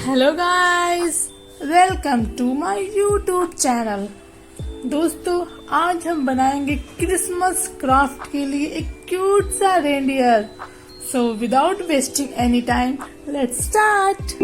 Hello guys, welcome to my YouTube channel. दोस्तों, आज हम बनाएंगे क्रिसमस क्राफ्ट के लिए एक क्यूट सा reindeer. So without wasting any time, let's start.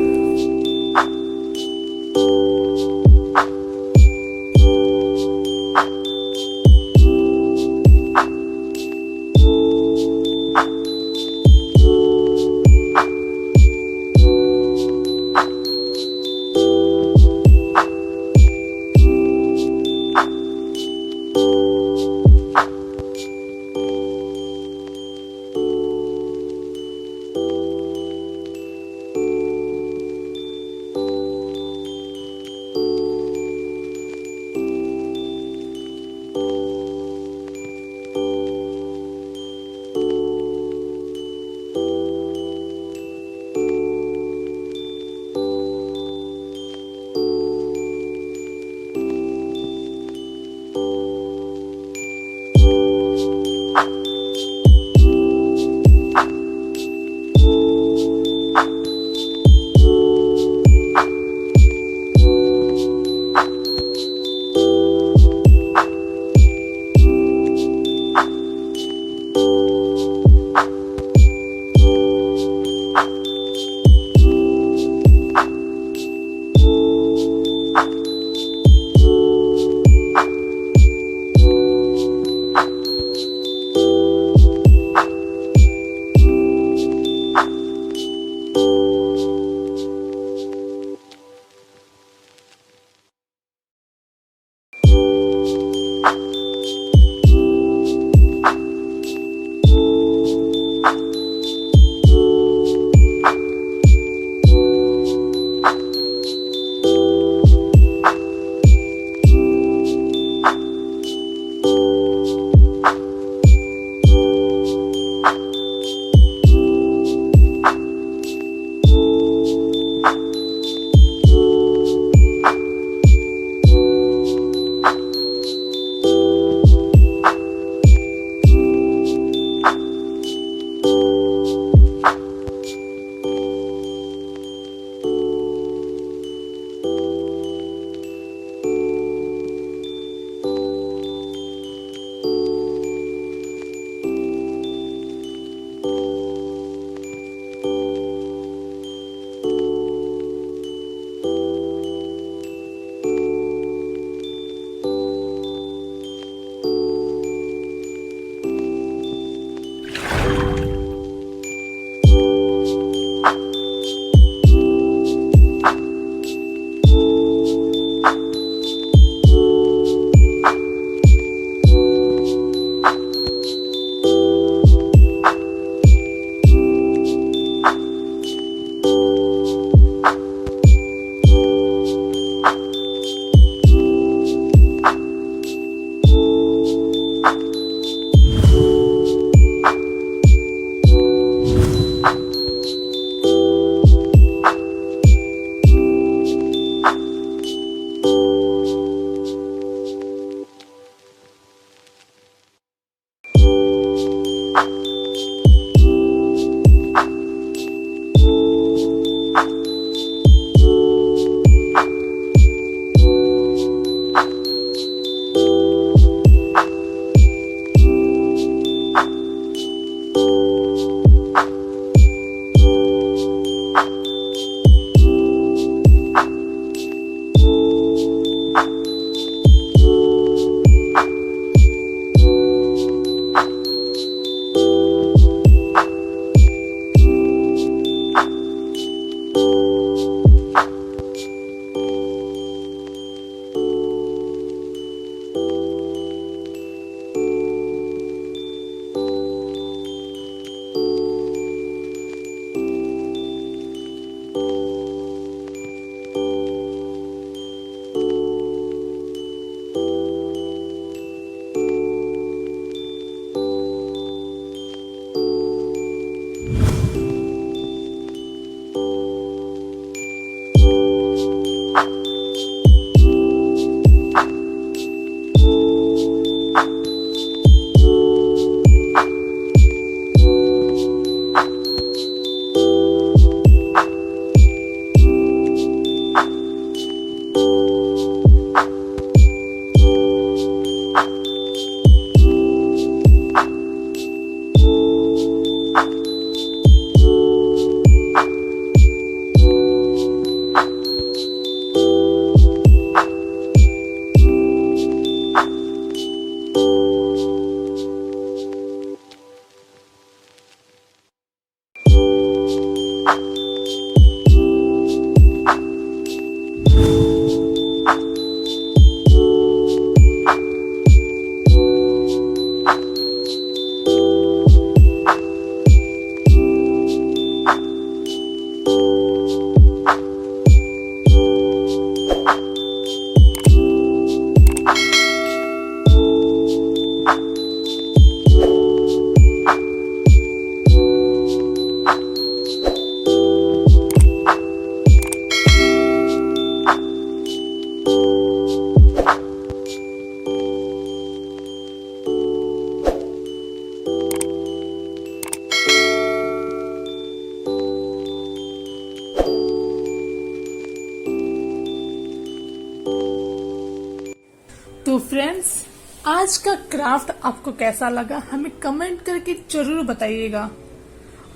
तो फ्रेंड्स, आज का क्राफ्ट आपको कैसा लगा हमें कमेंट करके जरूर बताइएगा।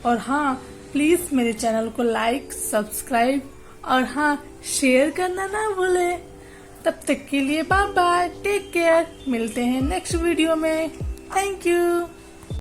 और हाँ, प्लीज मेरे चैनल को लाइक, सब्सक्राइब और हाँ, शेयर करना ना भूलें। तब तक के लिए बाय बाय, टेक केयर, मिलते हैं नेक्स्ट वीडियो में। Thank you.